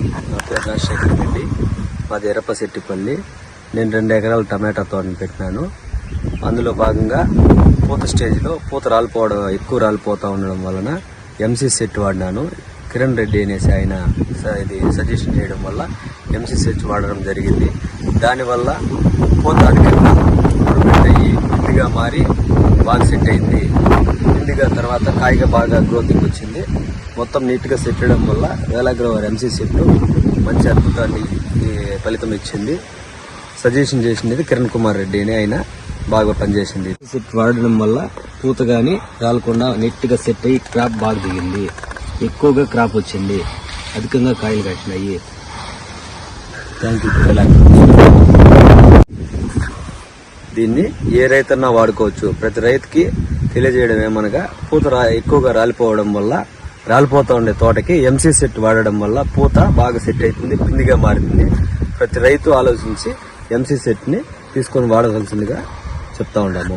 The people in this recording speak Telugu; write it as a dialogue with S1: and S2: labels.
S1: నా పేరు రాజశేఖర్ రెడ్డి, మాది ఎర్రపశెట్టిపల్లి. నేను 2 ఎకరాల టమాటా తోటను పెట్టినాను. అందులో భాగంగా పూత స్టేజ్లో పూత రాలిపోవడం ఎక్కువ రాలిపోతూ ఉండడం వలన ఎంసీ సెట్ వాడినాను. కిరణ్ రెడ్డి అనేసి ఆయన ఇది సజెషన్ చేయడం వల్ల ఎంసీ సెట్ వాడడం జరిగింది. దానివల్ల పూత అధికంగా అయ్యి ఇండిగా మారి బాగా సెట్ అయింది. ఇండిగా తర్వాత కాయగా బాగా గ్రోతింగ్ వచ్చింది. మొత్తం నీట్గా సెట్ చేయడం వల్ల వేలాగ్రోవర్ ఎంసీ సెట్ మంచి అద్భుతాన్ని ఫలితం ఇచ్చింది. సజెషన్ చేసింది కిరణ్ కుమార్ రెడ్డి అని ఆయన బాగా పనిచేసింది. సెట్ వాడడం వల్ల పూత కానీ రాలకుండా నీట్గా సెట్ అయ్యి క్రాప్ బాగా దిగింది. ఎక్కువగా క్రాప్ వచ్చింది, అధికంగా కాయలు కట్టినాయి. Thank you. దీన్ని ఏ రైతన్నా వాడుకోవచ్చు. ప్రతి రైతుకి తెలియజేయడం ఏమనగా పూత ఎక్కువగా రాలిపోవడం వల్ల రాలిపోతూ ఉండే తోటకి ఎంసీ సెట్ వాడడం వల్ల పూత బాగా సెట్ అవుతుంది, పిండిగా మారుతుంది. ప్రతి రైతు ఆలోచించి ఎంసీ సెట్ని తీసుకొని వాడవలసిందిగా చెప్తా ఉన్నాము.